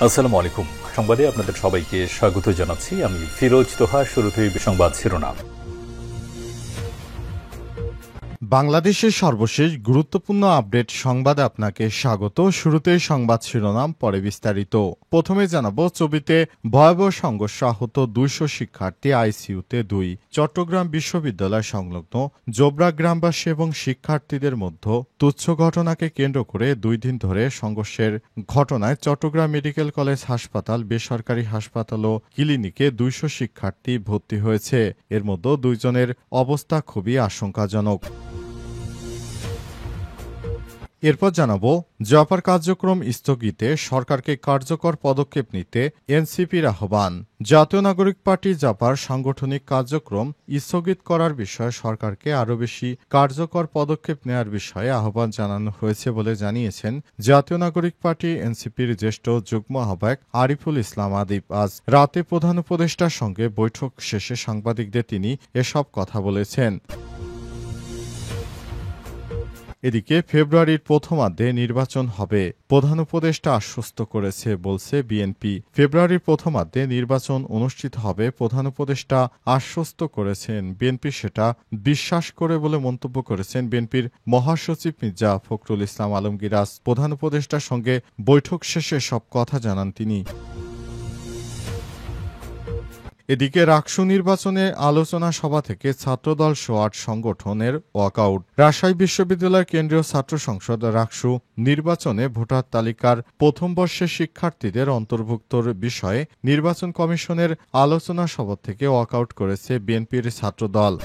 আসসালামু আলাইকুম। সংবাদে আপনাদের সবাইকে স্বাগত জানাচ্ছি। আমি ফিরোজ তোহা। শুরুতেই সংবাদ শিরোনাম। বাংলাদেশের সর্বশেষ গুরুত্বপূর্ণ আপডেট সংবাদে আপনাকে স্বাগত। শুরুতেই সংবাদ শিরোনাম, পরে বিস্তারিত। প্রথমে জানাবো, চবিতে ভয়াবহ সংঘর্ষে আহত 200 শিক্ষার্থী, আইসিইউতে 2। চট্টগ্রাম বিশ্ববিদ্যালয় সংলগ্ন জোবরা গ্রামবাসী এবং শিক্ষার্থীদের মধ্যে তুচ্ছ ঘটনাকে কেন্দ্র করে 2 দিন ধরে সংঘর্ষের ঘটনায় চট্টগ্রাম মেডিকেল কলেজ হাসপাতাল, বেসরকারি হাসপাতাল ও ক্লিনিকে 200 শিক্ষার্থী ভর্তি হয়েছে। এর মধ্যে 2 জনের অবস্থা খুবই আশঙ্কাজনক। এরপর জানাবো, জাপার কার্যক্রম স্থগিতে সরকারকে কার্যকর পদক্ষেপ নিতে এনসিপির আহ্বান। জাতীয় নাগরিক পার্টি জাপার সাংগঠনিক কার্যক্রম স্থগিত করার বিষয়ে সরকারকে আরও বেশি কার্যকর পদক্ষেপ নেওয়ার বিষয়ে আহ্বান জানানো হয়েছে বলে জানিয়েছেন জাতীয় নাগরিক পার্টি এনসিপির জ্যেষ্ঠ যুগ্ম আহ্বায়ক আরিফুল ইসলাম আদিব। আজ রাতে প্রধান উপদেষ্টার সঙ্গে বৈঠক শেষে সাংবাদিকদের তিনি এসব কথা বলেছেন। এদিকে ফেব্রুয়ারির প্রথমার্ধে নির্বাচন হবে, প্রধান উপদেষ্টা আশ্বস্ত করেছে বলছে বিএনপি। ফেব্রুয়ারির প্রথমার্ধে নির্বাচন অনুষ্ঠিত হবে, প্রধান উপদেষ্টা আশ্বস্ত করেছেন। বিএনপি সেটা বিশ্বাস করে বলে মন্তব্য করেছেন বিএনপির মহাসচিব মির্জা ফখরুল ইসলাম আলমগীর। আজ প্রধান উপদেষ্টার সঙ্গে বৈঠক শেষে সব কথা জানান তিনি। এদিকে রাকসু নির্বাচনে আলোচনা সভা থেকে ছাত্রদল সহ 8 সংগঠনের ওয়াকআউট। রাজশাহী বিশ্ববিদ্যালয়ের কেন্দ্রীয় ছাত্র সংসদ রাকসু নির্বাচনে ভোটার তালিকার প্রথম বর্ষের শিক্ষার্থীদের অন্তর্ভুক্তর বিষয়ে নির্বাচন কমিশনের আলোচনা সভা থেকে ওয়াকআউট করেছে বিএনপির ছাত্রদল।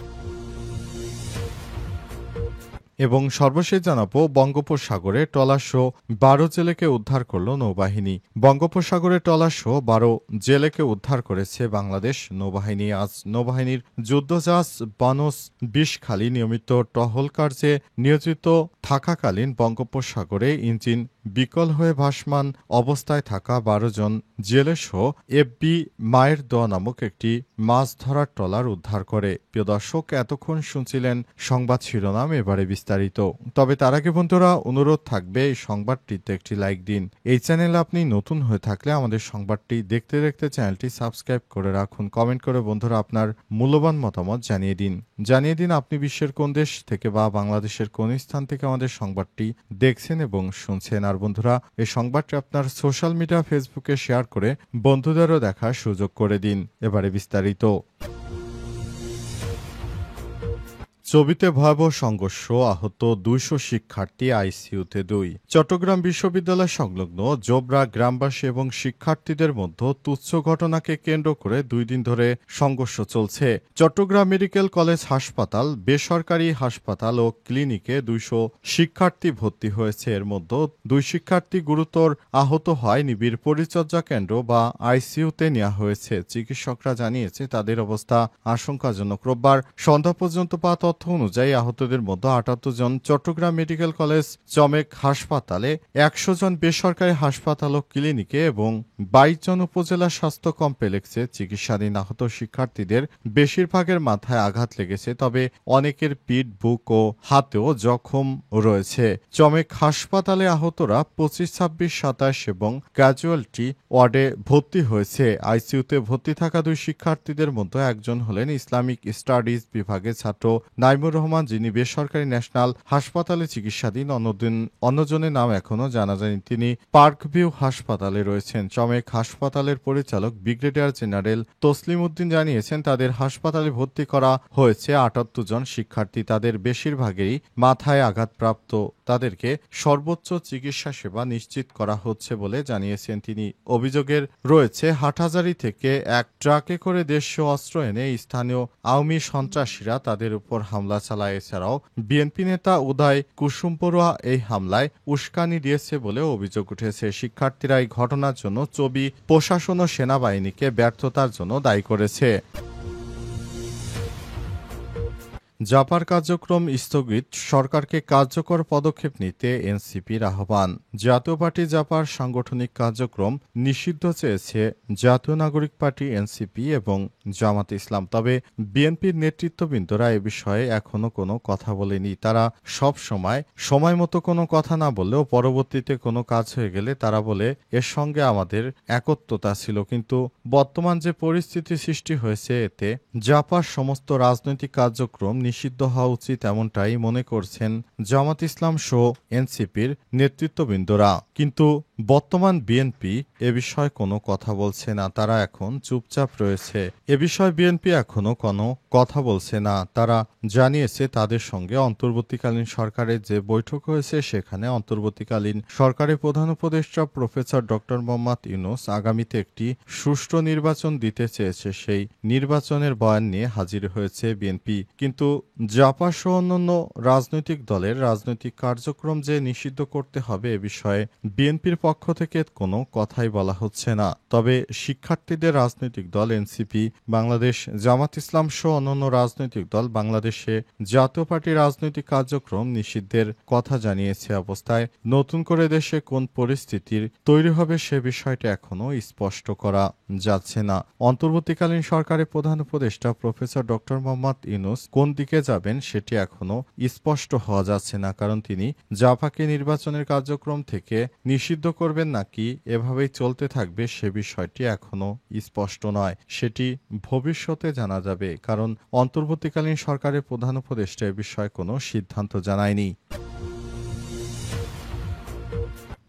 এবং সর্বশেষ জানাবো, বঙ্গোপসাগরে ট্রলারসহ 12 জেলেকে উদ্ধার করল নৌবাহিনী। বঙ্গোপসাগরে ট্রলারসহ 12 জেলেকে উদ্ধার করেছে বাংলাদেশ নৌবাহিনী। আজ নৌবাহিনীর যুদ্ধজাহাজ বানস বিষখালী নিয়মিত টহল কার্যে নিয়োজিত থাকাকালীন বঙ্গোপসাগরে ইঞ্জিন বিকল হয়ে ভাসমান অবস্থায় থাকা 12 জন জেলেসহ এফবি মায়ের দোয়া নামক একটি মাছ ধরার ট্রলার উদ্ধার করে। প্রিয় দর্শক, এতক্ষণ শুনছিলেন সংবাদ শিরোনাম, এবারে বিস্তারিত। তবে তার আগে বন্ধুরা, অনুরোধ থাকবে এই সংবাদটিতে একটি লাইক দিন। এই চ্যানেলে আপনি নতুন হয়ে থাকলে আমাদের সংবাদটি দেখতে দেখতে চ্যানেলটি সাবস্ক্রাইব করে রাখুন। কমেন্ট করে বন্ধুরা আপনার মূল্যবান মতামত জানিয়ে দিন আপনি বিশ্বের কোন দেশ থেকে বা বাংলাদেশের কোন স্থান থেকে আমাদের সংবাদটি দেখছেন এবং শুনছেন। আর বন্ধুরা, এই সংবাদটি আপনার সোশ্যাল মিডিয়া ফেসবুকে শেয়ার করে বন্ধুদেরও দেখার সুযোগ করে দিন। এবারে বিস্তারিত। চবিতে ভয়াবহ সংঘর্ষ, আহত 200 শিক্ষার্থী, আইসিইউতে 2। চট্টগ্রাম বিশ্ববিদ্যালয় সংলগ্ন জোবরা গ্রামবাসী এবং শিক্ষার্থীদের মধ্যে তুচ্ছ ঘটনাকে কেন্দ্র করে 2 দিন ধরে সংঘর্ষ চলছে। চট্টগ্রাম মেডিকেল কলেজ হাসপাতাল, বেসরকারি হাসপাতাল ও ক্লিনিকে 200 শিক্ষার্থী ভর্তি হয়েছে। এর মধ্যে 2 শিক্ষার্থী গুরুতর আহত হয় নিবিড় পরিচর্যা কেন্দ্র বা আইসিইউতে নেওয়া হয়েছে। চিকিৎসকরা জানিয়েছে তাদের অবস্থা আশঙ্কাজনক। রোববার সন্ধ্যা পর্যন্ত পাওয়া তথ্য অনুযায়ী আহতদের মধ্যে 78 জন চট্টগ্রাম মেডিকেল কলেজ চমেক হাসপাতালে, 100 জন বেসরকারি হাসপাতাল ও ক্লিনিকে এবং 22 জন উপজেলা স্বাস্থ্য কমপ্লেক্সে চিকিৎসাধীন। আহত শিক্ষার্থীদের বেশিরভাগের মাথায় আঘাত লেগেছে, তবে অনেকের পিঠ, বুক ও হাতেও জখম রয়েছে। চমেক হাসপাতালে আহতরা 25, 26, 27 এবং ক্যাজুয়ালিটি ওয়ার্ডে ভর্তি হয়েছে। আইসিইউতে ভর্তি থাকা 2 শিক্ষার্থীদের মধ্যে একজন হলেন ইসলামিক স্টাডিজ বিভাগের ছাত্র নাইমুর রহমান, যিনি বেসরকারি ন্যাশনাল হাসপাতালে চিকিৎসাধীন। অন্যজনের নাম এখনও জানা যায়নি, তিনি পার্ক ভিউ হাসপাতালে রয়েছেন। চমেক হাসপাতালের পরিচালক ব্রিগেডিয়ার জেনারেল তসলিম উদ্দিন জানিয়েছেন তাদের হাসপাতালে ভর্তি করা হয়েছে 78 জন শিক্ষার্থী। তাদের বেশিরভাগেরই মাথায় আঘাতপ্রাপ্ত। তাদেরকে সর্বোচ্চ চিকিৎসা সেবা নিশ্চিত করা হচ্ছে বলে জানিয়েছেন তিনি। অভিযোগের রয়েছে হাটহাজারী থেকে এক ট্রাকে করে দেশীয় অস্ত্র এনে স্থানীয় আওয়ামী সন্ত্রাসীরা তাদের উপর হামলা চালায়। এছাড়াও বিএনপি নেতা উদয় কুসুম বড়ুয়া এই হামলায় উস্কানি দিয়েছে বলে অভিযোগ উঠেছে। শিক্ষার্থীরা এই ঘটনার জন্য চবি প্রশাসন ও সেনাবাহিনীকে ব্যর্থতার জন্য দায়ী করেছে। জাপার কার্যক্রম স্থগিত, সরকারকে কার্যকর পদক্ষেপ নিতে এনসিপির আহ্বান। জাতীয় পার্টি জাপার সাংগঠনিক কার্যক্রম নিষিদ্ধ চেয়েছে জাতীয় নাগরিক পার্টি এনসিপি এবং জামাত ইসলাম। তবে বিএনপির নেতৃত্ববৃন্দরা এ বিষয়ে এখনো কোনো কথা বলেনি। তারা সব সময় মতো কোনো কথা না বললেও পরবর্তীতে কোনো কাজ হয়ে গেলে তারা বলে এর সঙ্গে আমাদের একত্বতা ছিল। কিন্তু বর্তমান যে পরিস্থিতি সৃষ্টি হয়েছে এতে জাপার সমস্ত রাজনৈতিক কার্যক্রম নিষিদ্ধ হওয়া উচিত, এমনটাই মনে করছেন জামাত ইসলাম সহ এনসিপির নেতৃত্ববৃন্দরা। কিন্তু বর্তমান বিএনপি এ বিষয়ে কোনো কথা বলছে না, তারা এখন চুপচাপ রয়েছে। এ বিষয়ে বিএনপি এখনো কোনো কথা বলছে না। তারা জানিয়েছে তাদের সঙ্গে অন্তর্বর্তীকালীন সরকারের যে বৈঠক হয়েছে সেখানে অন্তর্বর্তীকালীন সরকারের প্রধান উপদেষ্টা প্রফেসর ডক্টর মোহাম্মদ ইউনূস আগামীতে একটি সুষ্ঠু নির্বাচন দিতে চেয়েছে। সেই নির্বাচনের বয়ান নিয়ে হাজির হয়েছে বিএনপি। কিন্তু জাপা সহ অন্যান্য রাজনৈতিক দলের রাজনৈতিক কার্যক্রম যে নিষিদ্ধ করতে হবে এ বিষয়ে বিএনপির পক্ষ থেকে কোনো কথাই বলা হচ্ছে না। তবে শিক্ষার্থীদের রাজনৈতিক দল এনসিপি, বাংলাদেশ জামাত ইসলাম সহ অন্যান্য রাজনৈতিক দল বাংলাদেশে জাতীয় পার্টির রাজনৈতিক কার্যক্রম নিষিদ্ধের কথা জানিয়েছে। অবস্থায় নতুন করে দেশে কোন পরিস্থিতির তৈরি হবে সে বিষয়টি এখনো স্পষ্ট করা যাচ্ছে না। অন্তর্বর্তীকালীন সরকারের প্রধান উপদেষ্টা প্রফেসর ডক্টর মোহাম্মদ ইউনূস কোন দিকে যাবেন সেটি এখনো স্পষ্ট হওয়া যাচ্ছে না, কারণ তিনি জাপাকে নির্বাচনের কার্যক্রম থেকে নিষিদ্ধ করবেন নাকি এভাবেই চলতে থাকবে সে বিষয়টি এখনো স্পষ্ট নয়। সেটি ভবিষ্যতে জানা যাবে, কারণ অন্তর্বর্তীকালীন সরকারের প্রধান উপদেষ্টা এ বিষয়ে কোনো সিদ্ধান্ত জানায়নি।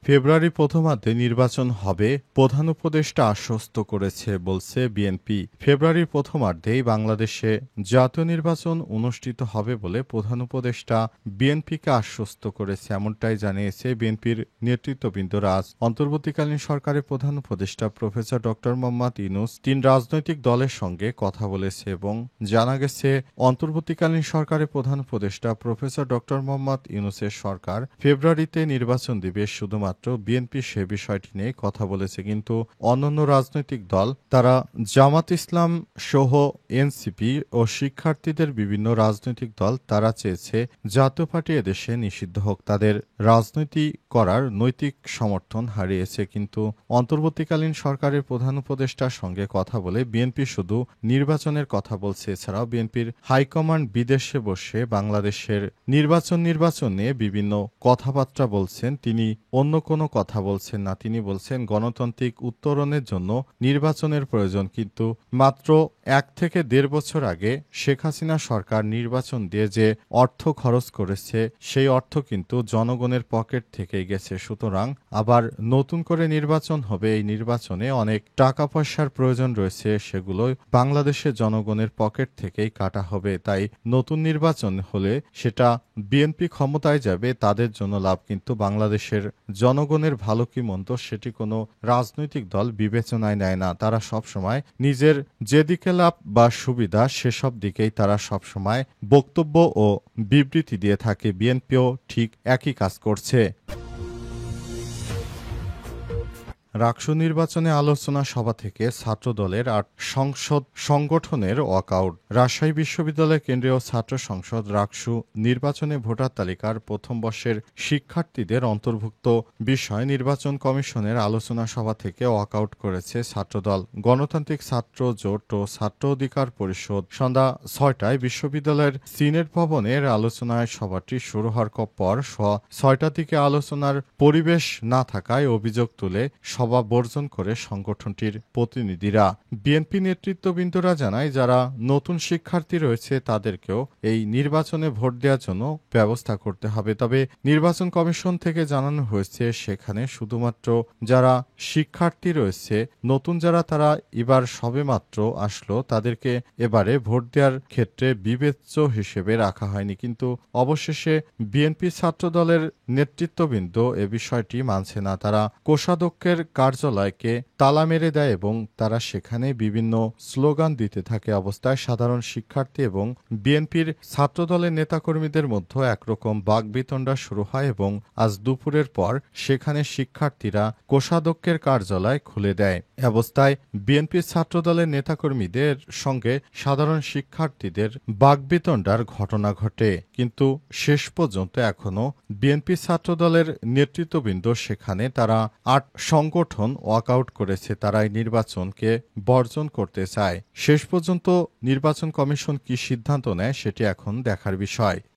ফেব্রুয়ারি প্রথমার্ধে নির্বাচন হবে, প্রধান উপদেষ্টা আশ্বস্ত করেছে বলছে বিএনপি। ফেব্রুয়ারির প্রথমার্ধেই বাংলাদেশে জাতীয় নির্বাচন অনুষ্ঠিত হবে বলে প্রধান উপদেষ্টা বিএনপিকে আশ্বস্ত করেছে, এমনটাই জানিয়েছে বিএনপির নেতৃত্ববৃন্দরা। আজ অন্তর্বর্তীকালীন সরকারের প্রধান উপদেষ্টা প্রফেসর ডক্টর মোহাম্মদ ইউনূস ৩ রাজনৈতিক দলের সঙ্গে কথা বলেছে এবং জানা গেছে অন্তর্বর্তীকালীন সরকারের প্রধান উপদেষ্টা প্রফেসর ডক্টর মোহাম্মদ ইউনূসের সরকার ফেব্রুয়ারিতে নির্বাচন দিবে। শুধুমাত্র বিএনপি সে বিষয়টি নিয়ে কথা বলেছে, কিন্তু অন্যান্য রাজনৈতিক দল তারা জামাত ইসলাম সহ এনসিপি ও শিক্ষার্থীদের বিভিন্ন রাজনৈতিক দল তারা চেয়েছে জাতীয় পার্টি এদেশে নিষিদ্ধ হোক। তাদের রাজনীতি করার নৈতিক সমর্থন হারিয়েছে। কিন্তু অন্তর্বর্তীকালীন সরকারের প্রধান উপদেষ্টার সঙ্গে কথা বলে বিএনপি শুধু নির্বাচনের কথা বলছে। এছাড়াও বিএনপির হাইকমান্ড বিদেশে বসে বাংলাদেশের নির্বাচন নিয়ে বিভিন্ন কথাবার্তা বলছেন। তিনি অন্য কোনো কথা বলছেন না। তিনি বলছেন গণতান্ত্রিক উত্তরণের জন্য নির্বাচনের প্রয়োজন, কিন্তু মাত্র 1 থেকে 1.5 বছর আগে শেখ হাসিনা সরকার নির্বাচন দিয়ে যে অর্থ খরচ করেছে সেই অর্থ কিন্তু জনগণের পকেট থেকেই গেছে। সুতরাং আবার নতুন করে নির্বাচন হবে, এই নির্বাচনে অনেক টাকা পয়সার প্রয়োজন রয়েছে, সেগুলো বাংলাদেশের জনগণের পকেট থেকেই কাটা হবে। তাই নতুন নির্বাচন হলে সেটা বিএনপি ক্ষমতায় যাবে, তাদের জন্য লাভ, কিন্তু বাংলাদেশের জনগণের ভালো কি মন্দ সেটি কোনো রাজনৈতিক দল বিবেচনায় নেয় না। তারা সবসময় নিজের যেদিকে লাভ বা সুবিধা সেসব দিকেই তারা সবসময় বক্তব্য ও বিবৃতি দিয়ে থাকে। বিএনপিও ঠিক একই কাজ করছে। রাকসু নির্বাচনে আলোচনা সভা থেকে ছাত্রদলের ৮ সংসদ সংগঠনের ওয়াকআউট। রাজশাহী বিশ্ববিদ্যালয় কেন্দ্রীয় ছাত্র সংসদ রাকসু নির্বাচনে ভোটার তালিকার প্রথম বর্ষের শিক্ষার্থীদের অন্তর্ভুক্ত বিষয় নির্বাচন কমিশনের আলোচনা সভা থেকে ওয়াকআউট করেছে ছাত্রদল। গণতান্ত্রিক ছাত্র জোট ও ছাত্র অধিকার পরিষদ সন্ধ্যা ৬টায় বিশ্ববিদ্যালয়ের সিনেট ভবনের আলোচনায় সভাটি শুরু হওয়ার পর ৬টার দিকে আলোচনার পরিবেশ না থাকায় অভিযোগ তুলে সভা বর্জন করে সংগঠনটির প্রতিনিধিরা। বিএনপি নেতৃত্ববৃন্দরা জানায় যারা নতুন শিক্ষার্থী রয়েছে তাদেরকেও এই নির্বাচনে ভোট দেওয়ার জন্য ব্যবস্থা করতে হবে। তবে নির্বাচন কমিশন থেকে জানানো হয়েছে সেখানে শুধুমাত্র যারা শিক্ষার্থী রয়েছে, নতুন যারা তারা এবার সবেমাত্র আসলো, তাদেরকে এবারে ভোট দেওয়ার ক্ষেত্রে বিবেচ্য হিসেবে রাখা হয়নি। কিন্তু অবশেষে বিএনপি ছাত্রদলের নেতৃত্ববৃন্দ এ বিষয়টি মানছে না। তারা কোষাধ্যক্ষের কার্যালয়কে তালা মেরে দেয় এবং তারা সেখানে বিভিন্ন স্লোগান দিতে থাকে। অবস্থায় সাধারণ শিক্ষার্থী এবং বিএনপির ছাত্রদলের নেতাকর্মীদের মধ্যে একরকম বাকবিতণ্ডা শুরু হয় এবং আজ দুপুরের পর সেখানে শিক্ষার্থীরা কোষাধ্যক্ষের কার্যালয় খুলে দেয়। অবস্থায় বিএনপির ছাত্রদলের নেতাকর্মীদের সঙ্গে সাধারণ শিক্ষার্থীদের বাকবিতণ্ডার ঘটনা ঘটে, কিন্তু শেষ পর্যন্ত এখনো বিএনপি ছাত্রদলের নেতৃত্ববৃন্দ সেখানে তারা ৮ সংগঠন ওয়াকআউট করেছে। তারা এই নির্বাচনকে বর্জন করতে চায়। শেষ পর্যন্ত নির্বাচন কমিশন কি সিদ্ধান্ত নেয় সেটি এখন দেখার বিষয়।